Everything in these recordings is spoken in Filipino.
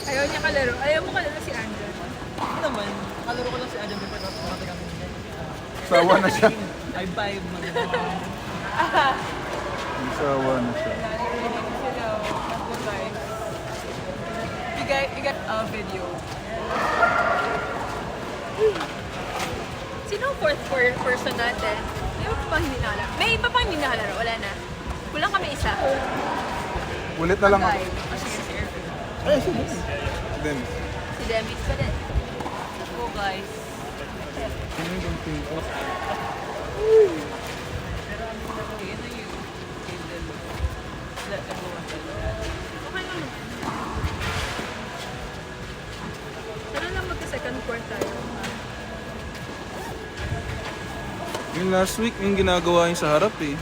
Ayaw niya kalaro. Ayaw mo kalaro si Andrew. Hindi naman, kalaro ko lang si Adam before tapos kumati kami niya. Sawa na siya. I vibe mag Sawa na siya. You got a video. Sino ang fourth person natin? May iba pa hindi nakalaro. May iba pa hindi nakalaro. Wala na. Kulang kami isa. Ulit na lang ako. Guy. Oh, sige, si Erwin. Ay, sige. Then, Si Demis pa din. Go guys. sino yung team ko? Okay naman. Sana lang magka-second court tayo. Yung last week, yung ginagawa yung sa harap eh.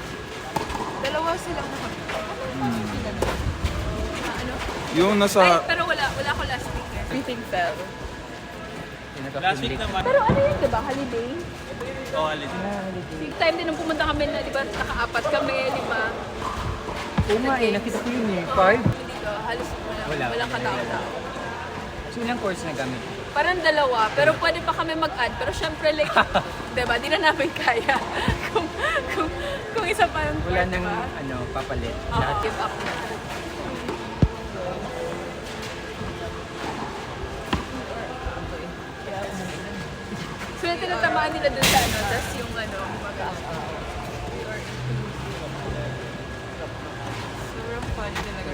Dalawa silang nakapit. Ano? Yung Ay, nasa... pero wala ako last week eh. Everything fell. Last week naman. Pero ano yun, di ba? Holiday? Oh, alis. Big time din nung pumunta kami na, di ba, nakaapat kami, di ba? Oo nga eh, nakita ko yun eh. Hindi ko, halos Wala. walang katao-tao. So ilang course na gamit? Parang dalawa, pero pwede pa kami mag-add. Pero syempre, like, di ba, di na namin kaya. kung, kung isa pa yung Wala court, nang diba? papalit. Oo, give up na. So, yung tinatamaan nila dun sa ano, tas yung ano, sobrang fun talaga.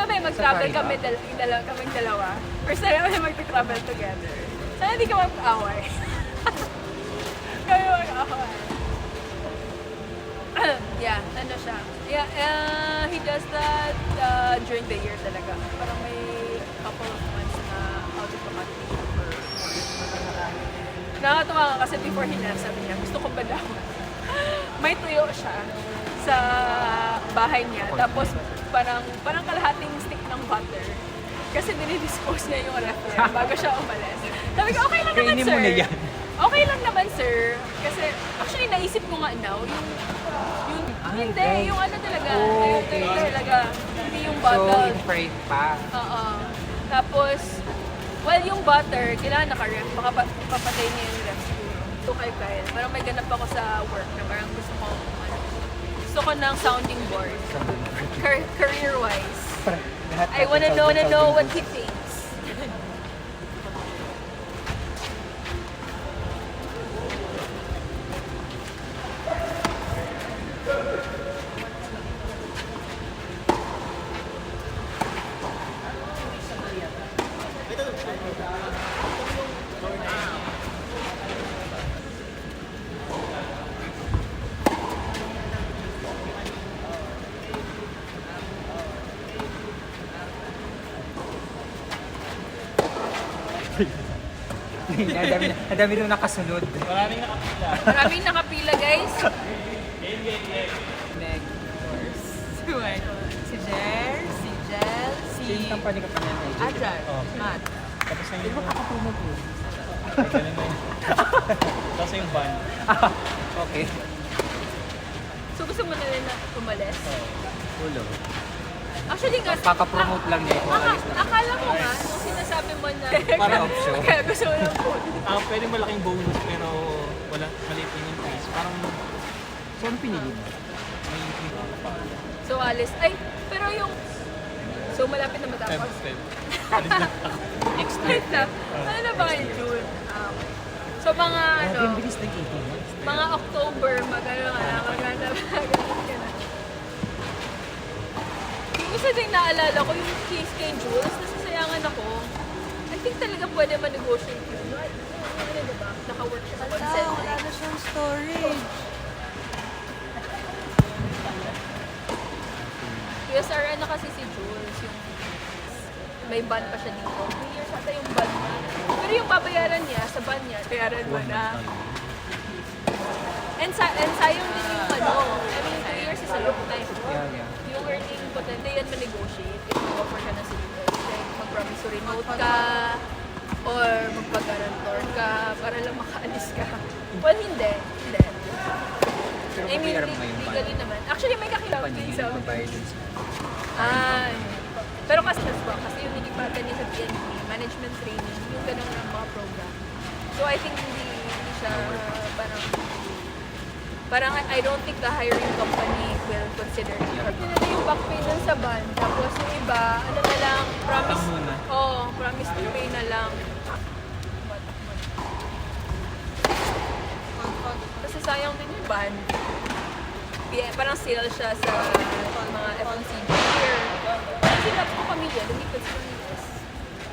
May mag-travel kami, kaming dalawa. First time kami mag-travel together. Sana hindi ka mag-away. Kami mag-away. Yeah, ano siya. Yeah, he does that during the year talaga. Parang may couple of months na out of the country siya for nakakatawa nga kasi before he left, sabi niya, gusto kong badawan. May tuyo siya sa bahay niya. Tapos parang kalahating stick ng butter. Kasi dinidispose niya yung ref niya bago siya umalis. Sabi ko, okay lang naman, Kainin sir. mo na yan. Okay lang naman, sir. Kasi actually naisip ko nga now, hindi, yung ano talaga. Yung tuyo talaga. Hindi yung So, bottle. in-freight pa. Oo. Tapos, well, yung butter, kailangan naka-ref. Baka papatay niya yung ref siguro. So, kay Kyle, parang may ganap ako sa work na parang gusto ko ng sounding board. Career-wise. I wanna know what he thinks. Ang dami nung nakasunod. Maraming nakapila. Maraming nakapila, guys. Meg, Si Jer, si Jel, si same company ka pa niya na Adjar, Matt. Tapos na yung... Galing na yun. Tapos yung band. Okay. So gusto mo na rin na umalis? Ulo. Actually, kasi... Kaka-promote lang niya. Akala ko nga, nung sinasabi mo na... Parang option. Kaya gusto mo lang po. Pwede malaking bonus pero wala, maliit yung increase. Parang So, ano pinili mo? may increase pa. So, alis. Ay, pero yung... So, malapit na matapos. Feb. Alis na ako. Next year. Wait lang. Ano na ba kayo, June? So, mga ano... Ang bilis ng 18 months. Mga October, magano ka na, maganda ka na. Yung isa din naalala ko, yung case kay Jules, nasasayangan ako. I think talaga pwede ma-negotiate yun. Ano diba? Naka-work siya sa consent. Wala na siyang storage. USRN na kasi si Jules, yung may ban pa siya dito. 3 years ata yung ban niya. Pero yung babayaran niya sa ban niya, bayaran mo na. And sayang din yung ano, I mean, 2 years is a long time. Yeah. Yung earning potential, yan ma-negotiate if mag-offer ka na sa US. Like, mag-promissory note ka, or magpag-guarantor ka, para lang makaalis ka. Well, hindi. Hindi. Pero I mean, PR mo yung band. legally naman. Actually, may kakilala Paningin, din sa... magbayad dun sa... Ah, pero kasi yung nilipatan niya sa PNP, management training, yung ganun ng mga program. So I think hindi siya parang I don't think the hiring company will consider it. Yun na yung back pay dun sa band. Tapos yung iba, ano na lang, promise, Utang muna. promise to pay na lang. Kasi sayang din yung band. Parang sale siya sa mga FMCG here. Sila po pamilya, lumipat sila ng US.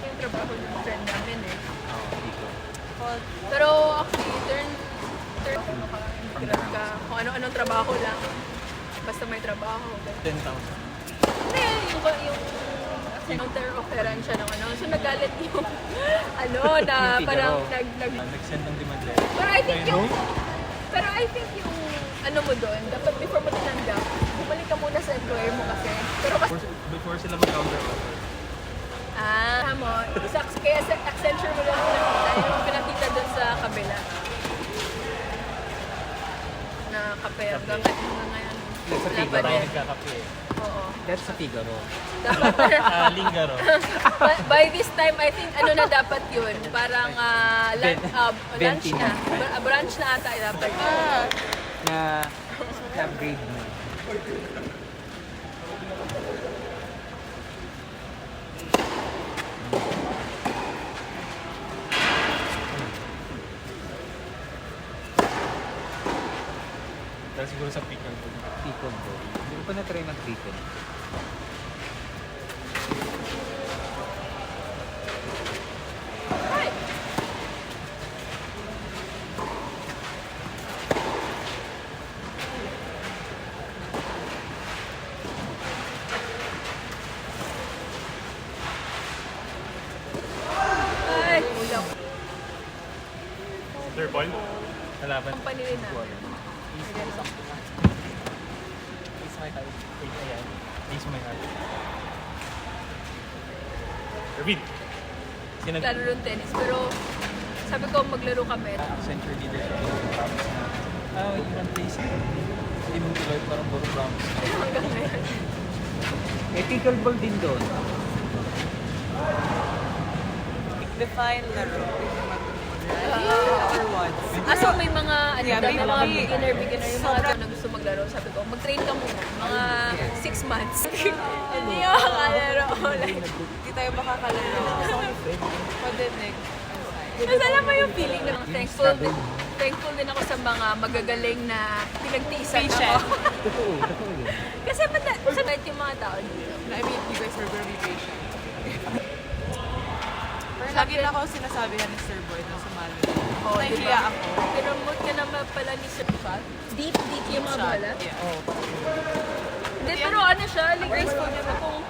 Yung trabaho ng friend namin eh. Pero actually, turn ka, kung ano-anong trabaho lang. Basta may trabaho. 10,000. Hindi, yung counter offeran siya ng ano. So nagalit yung na Yung parang Nag-send ng demand letter. Pero I think yung mo doon, dapat before mo tinanggap, bumalik ka muna sa employer mo kasi. Pero kasi, Before sila mag-counter offer. kaya sa Accenture mo lang pinakita, yung pinakita doon sa kabila. Na kape, hanggang ngayon. Sa wala Figaro. pa Tayo din. nagkakape eh. Oo. That's sa Figaro. Dapat, Lingaro. by this time, I think, na dapat yun? Parang lunch Venti na. na. Brunch na ata dapat. Na upgrade mo. Dahil siguro sa pickle ko. Picon bro. Hindi ko pa na-try mag-picon. Hi! Ay, ulang. Third point? Kalaban. Ang panilin namin. Ace my heart. Wait, ayan. Ace my heart. Irvin! Sino Laro ng tennis. Pero sabi ko maglaro kami. Accenture leadership yung promise na yung place hindi mo tuloy parang puro promise. Hanggang ngayon. May pickleball din doon. Define laro. Or what? So may mga, Yeah, may mga may- beginner, yung mga na gusto maglaro. Sabi ko, mag-train ka muna. Mga 6 months. Hindi ako makalaro. Hindi tayo makakalaro. Pwede next. Mas alam mo yung feeling na thankful din ako sa mga magagaling na pinagtiisan Patient. ako. Totoo yun. Kasi masabait yung mga tao dito. I mean, you guys are very patient. Pero lagi na ako sinasabihan ni Sir Boy na sumali. Oh, Nahihiya ako. Pinromote ka naman pala ni Sir Shot. Deep yung mga bola. Yeah. Hindi, pero ano siya, like graceful niya pa kung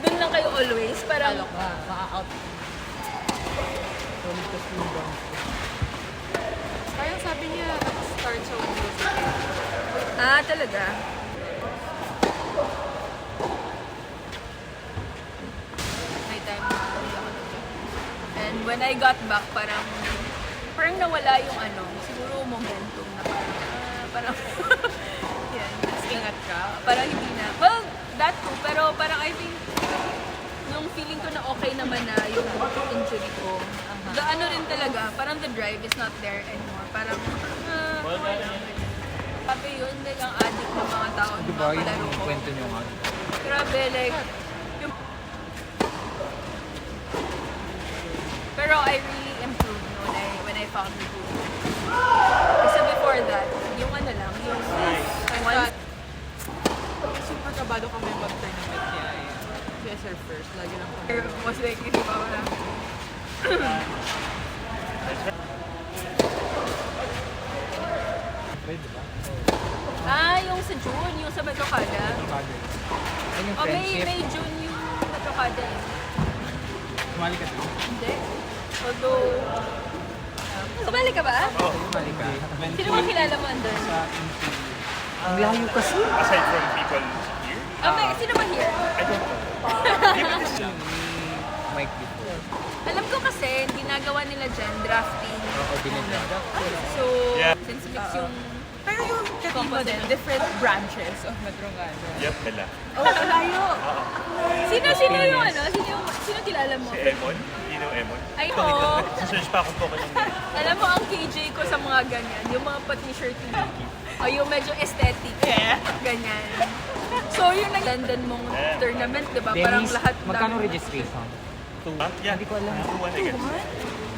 dun lang kayo always. Parang, Talo ka. Maka-out. Parang sabi niya, nag-start siya when he was a kid. talaga. May time na hindi ako nag- And when I got back, parang nawala yung siguro momentum na parang, yan, Mas ingat ka. parang hindi na. Well, that too, pero parang I think, nung feeling ko na okay naman na yung injury ko, the ano rin talaga, parang the drive is not there anymore. Parang, sabi yun, like ang addict ng mga tao ng Di mga ba yung palaro ko. kwento nyo nga? Grabe, like, yung... Pero I really improved no, when I found the group. Kasi before that, yung lang, yung once, Super kabado kami mag-tournament niya eh. Kaya Sir first, lagi lang kami. was like, hindi ba wala? Pwede ba? Yung sa June, yung sa Metrocada. Ano yung Oh, friendship? may June yung Metrocada eh. Sumali ka din. Hindi. Although, sumali ka ba? Mali ka. Sino ba kilala mo andun? Ang layo kasi. Aside from people here, Sino ba here? I don't know. Maybe this is mic before. Alam ko kasi, ginagawa nila dyan, drafting. Oo, dinadra. So, Yeah. since mix yung... Pero yung Katiba din, different branches of Madrongano. Yep, nila. Oh, layo! Sino yung ano? Sino kilala mo? Si Emon, Dino Emon. Ay, oo. Search pa akong Pokemon na. Alam mo, ang KJ ko sa mga ganyan, yung mga pati shirt o yung medyo aesthetic. Ganyan. So, yung nag-London mong tournament, di ba? Parang Dennis, lahat magkano registration? Ha? Yeah. Hindi ko alam. 2-1 again.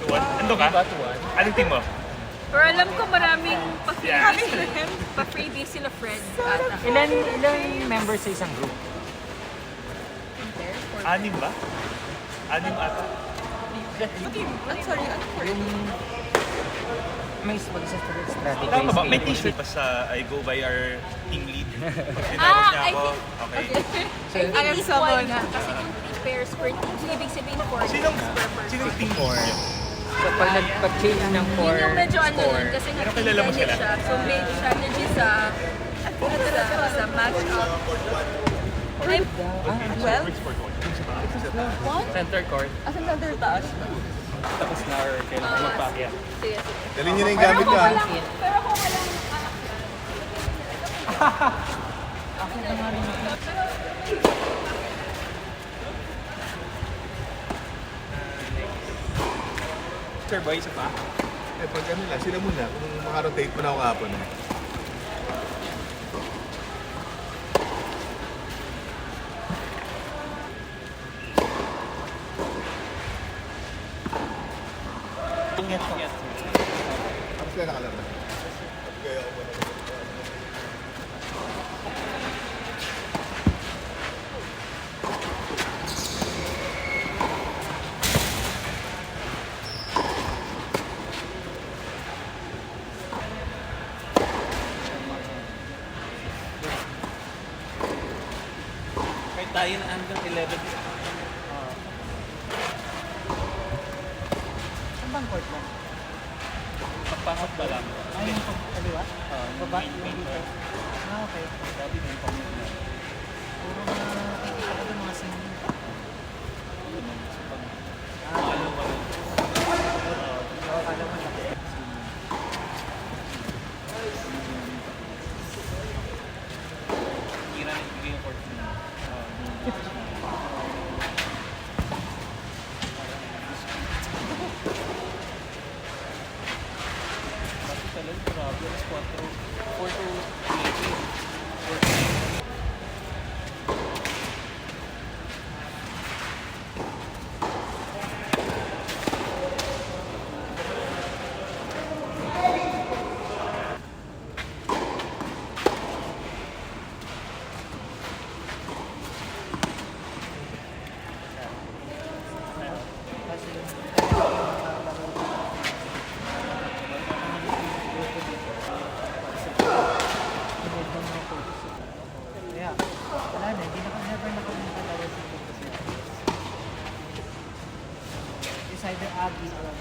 2-1? Ando ka? 2-1. Anong team mo? Pero alam ko maraming Yeah. pa-freebie sila friends. Ata. Ilan members sa isang group? 6 ba? 6 ata. Sorry, ano for Yung may strategy. Tama ba? May t-shirt pa sa I go by our team lead. Pag tinawag niya I ako, think... okay. I I am think someone. equal nga. Kasi kung 3 pairs per team, so ibig sabihin 4 Sinong team mo? So pag nagpa-change ng Yun yung medyo ano score, nun, kasi Pero kilala mo tennis sila? siya. So may strategy sa match up. Ay, 12? Center court. Asan na their taas? Tapos na or kailangan magpakya. sige, sige. Dali nyo na yung Pero gamit kung nyo, ha? walang, pero kung walang, Sir Boy, isa pa? Eh, pag ano lang, sila muna. Kung makarotate mo na ako kapon. Ingat, ingat. Tapos sila nakalaban. Kaya ako muna. Kahit tayo na hanggang 11. Saan bang court mo? Pagpasok ba lang? Ay, yung kaliwa? Baba? Main Yung dito? court. Okay. Dati may pang Puro mga nakikita ko doon mga singing. Ano ba? Oo, alam mo lang. Hindi na nagbigay yung court mo. Bakit talaga? Grabe. Alas 4 to 8. Kaya, wala na, hindi na never na kami nakalawa sa ito kasi. It's either Aggie or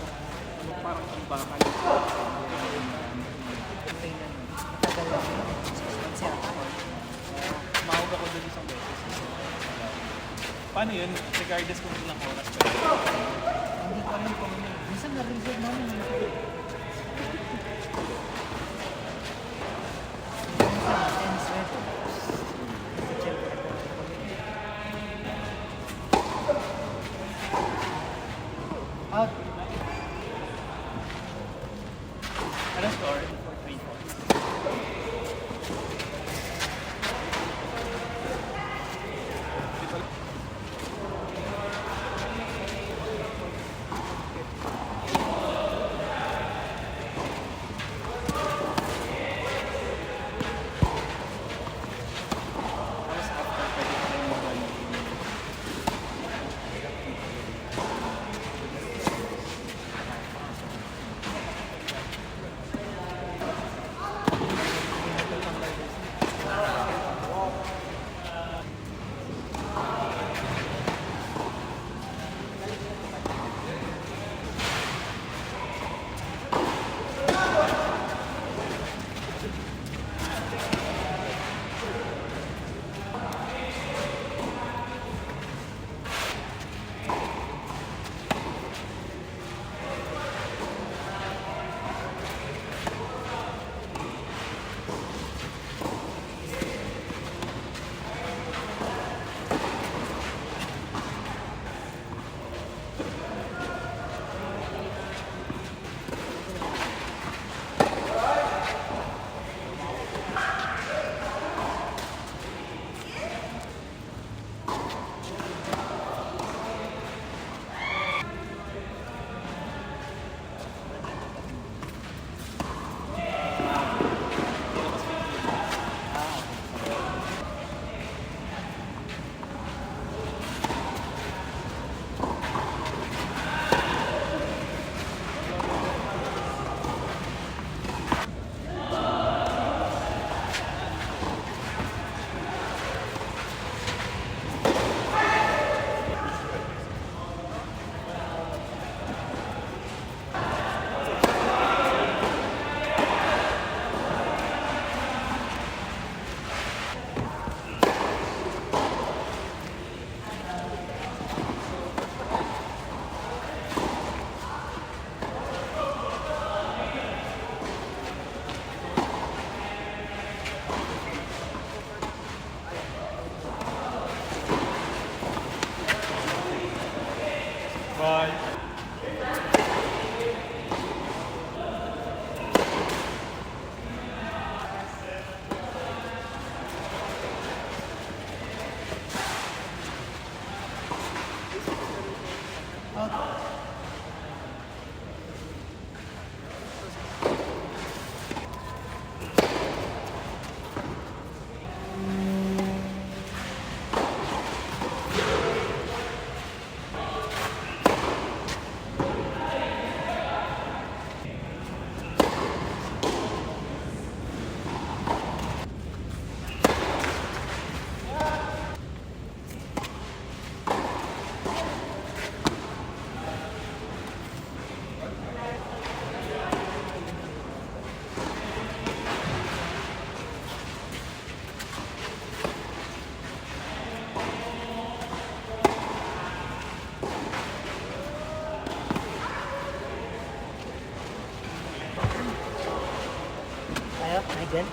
Parang ang bakal. campaign na nun. Matagal lang yun. 6 months yata. Mahog ako doon isang beses. Paano yun? Regardless kung ilang oras pa. Hindi ko alam kung ano. Minsan na-reserve namin. Minsan 10-7. Kasi syempre, out. Ano score? 3-4. tayo, Michael?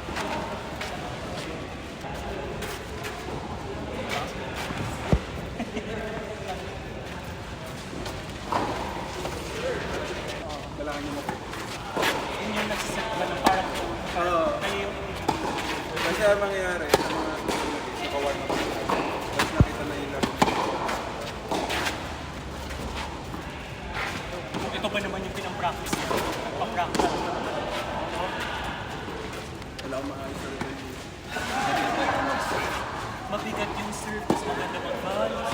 Kailangan niyo mo. Yun yung nagsiset ba ng parang Oo. kayo yung Kasi ang mangyayari sa mga susunod is nakawan na sila. Tapos nakita na yung laro. ito ba naman yung pinang-practice niya? Nagpa-practice. Wala akong maayos sa rin. Mabigat yung surface, maganda mag-balance.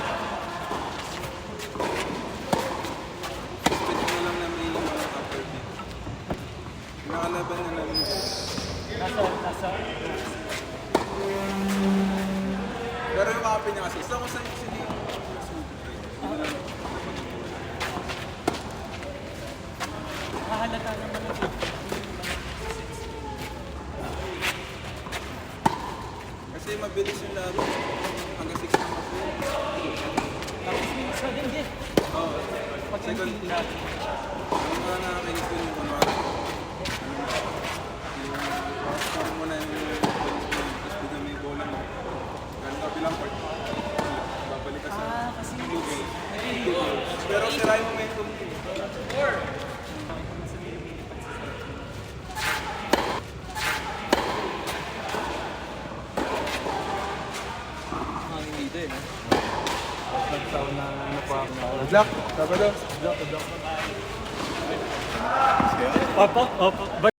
Expect mo lang na may mga upper beat. Yung nakalaban na namin. Nasa, Pero yung copy niya kasi, isa ko sa hindi yung smooth ride. Hindi mo lang hahalata naman ang kasi mabilis yung laro. Hanggang 6 na kasi. tapos minutes na din din. Oo. Pag Second, hindi lagi. yung mga nakakainis ko yung kunwari. Yung score mo na yung tapos bigyan mo yung bola mo. Ganun ka bilang part. Babalik ka sa Kasi 2 goals. 2 goals. Pero sira yung momentum. Good luck. Sabado. Opo, opo.